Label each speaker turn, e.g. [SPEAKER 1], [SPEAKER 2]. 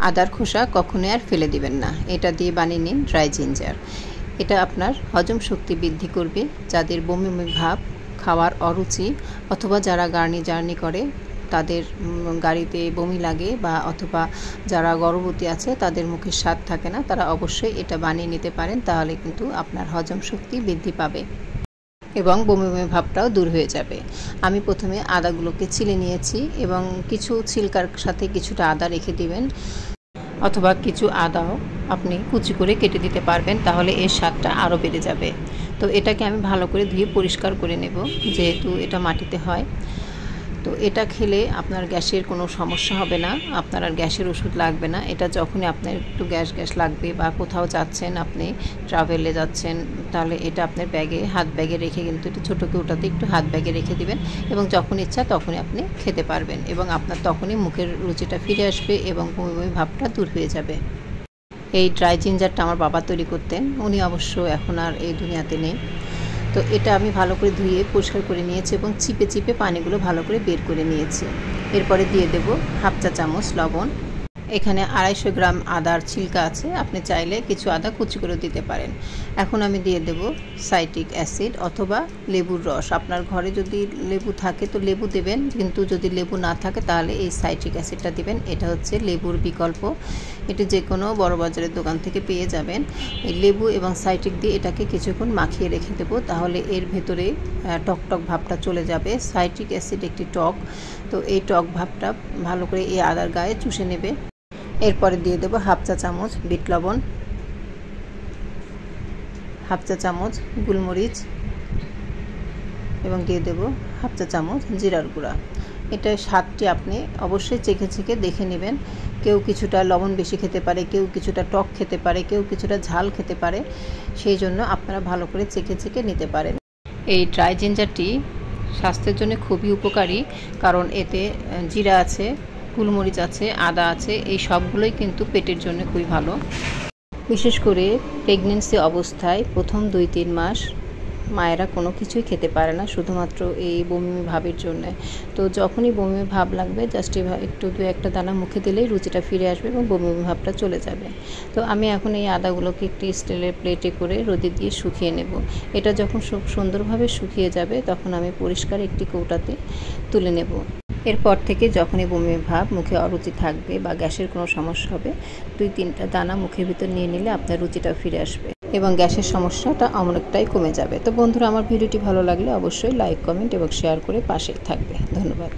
[SPEAKER 1] আদার খোসা কখনোই আর ফেলে দিবেন না। এটা দিয়ে বানিয়ে নিন ড্রাই জিঞ্জার। এটা আপনার হজম শক্তি বৃদ্ধি করবে। যাদের বমি বমি ভাব, খাওয়ার অরুচি, অথবা যারা জার্নি করে তাদের গাড়িতে বমি লাগে, বা অথবা যারা গর্ভবতী আছে তাদের মুখে স্বাদ থাকে না, তারা অবশ্যই এটা বানিয়ে নিতে পারেন। তাহলে কিন্তু আপনার হজম শক্তি বৃদ্ধি পাবে এবং বমি বমি ভাবটাও দূর হয়ে যাবে। আমি প্রথমে আদাগুলোকে ছিলে নিয়েছি এবং কিছু ছিলকার সাথে কিছুটা আদা রেখে দিবেন, অথবা কিছু আদাও আপনি কুচি করে কেটে দিতে পারবেন, তাহলে এর স্বাদটা আরও বেড়ে যাবে। তো এটাকে আমি ভালো করে ধুয়ে পরিষ্কার করে নেব, যেহেতু এটা মাটিতে হয়। তো এটা খেলে আপনার গ্যাসের কোনো সমস্যা হবে না, আপনার আর গ্যাসের ওষুধ লাগবে না। এটা যখনই আপনার একটু গ্যাস লাগবে বা কোথাও যাচ্ছেন, আপনি ট্রাভেলে যাচ্ছেন, তাহলে এটা আপনার হাত ব্যাগে রেখে, কিন্তু এটা ছোটো কৌটাতে একটু হাত ব্যাগে রেখে দিবেন, এবং যখন ইচ্ছা তখনই আপনি খেতে পারবেন, এবং আপনার তখনই মুখের রুচিটা ফিরে আসবে এবং বমি বমি ভাবটা দূর হয়ে যাবে। এই ড্রাই জিঞ্জারটা আমার বাবা তৈরি করতেন, উনি অবশ্য এখন আর এই দুনিয়াতে নেই। তো এটা আমি ভালো করে ধুয়ে পরিষ্কার করে নিয়েছি এবং চিপে চিপে পানিগুলো ভালো করে বের করে নিয়েছি। এরপরে দিয়ে দেব হাফ চা চামচ লবণ। এখানে 250 গ্রাম আদার ছিলকা আছে, আপনি চাইলে কিছু আদা কুচি করে দিতে পারেন। এখন আমি দিয়ে দেব সাইট্রিক অ্যাসিড অথবা লেবুর রস। আপনার ঘরে যদি লেবু থাকে তো লেবু দেবেন, কিন্তু যদি লেবু না থাকে তাহলে এই সাইট্রিক অ্যাসিডটা দিবেন। এটা হচ্ছে লেবুর বিকল্প, এটি যে কোনো বড় বাজারের দোকান থেকে পেয়ে যাবেন। এই লেবু এবং সাইট্রিক দিয়ে এটাকে কিছুক্ষণ মাখিয়ে রেখে দেবো, তাহলে এর ভেতরে টক ভাবটা চলে যাবে। সাইট্রিক অ্যাসিড একটি টক, তো এই টক ভাবটা ভালো করে এই আদার গায়ে চুষে নেবে। এরপরে দিয়ে দেবো হাফ চা চামচ বিট লবণ, হাফ চা চামচ গোলমরিচ, এবং দিয়ে দেব হাফ চা চামচ জিরার গুঁড়া। এটা স্বাদটি আপনি অবশ্যই চেখে দেখে নেবেন। কেউ কিছুটা লবণ বেশি খেতে পারে, কেউ কিছুটা টক খেতে পারে, কেউ কিছুটা ঝাল খেতে পারে, সেই জন্য আপনারা ভালো করে চেখে নিতে পারেন। এই ড্রাই জিঞ্জারটি স্বাস্থ্যের জন্য খুবই উপকারী, কারণ এতে জিরা আছে, গোলমরিচ আছে, আদা আছে, এই সবগুলোই কিন্তু পেটের জন্য খুবই ভালো। বিশেষ করে প্রেগনেন্সি অবস্থায় প্রথম 2-3 মাস মায়েরা কোনো কিছুই খেতে পারে না, শুধুমাত্র এই বমি ভাবের জন্য। তো যখনই বমি ভাব লাগবে, জাস্ট একটু 2-1টা দানা মুখে দিলেই রুচিটা ফিরে আসবে এবং বমি ভাবটা চলে যাবে। তো আমি এখন এই আদাগুলোকে একটি স্টিলের প্লেটে করে রোদে দিয়ে শুকিয়ে নেব। এটা যখন সুন্দরভাবে শুকিয়ে যাবে, তখন আমি পরিষ্কার একটি কৌটাতে তুলে নেব। এরপর থেকে যখনই বমি ভাব, মুখে অরুচি থাকবে বা গ্যাসের কোনো সমস্যা হবে, 2-3টা দানা মুখের ভিতর নিয়ে নিলে আপনার রুচিটা ফিরে আসবে এবং গ্যাসের সমস্যাটা অনেকটাই কমে যাবে। তো বন্ধুরা, আমার ভিডিওটি ভালো লাগলে অবশ্যই লাইক, কমেন্ট এবং শেয়ার করে পাশে থাকবে। ধন্যবাদ।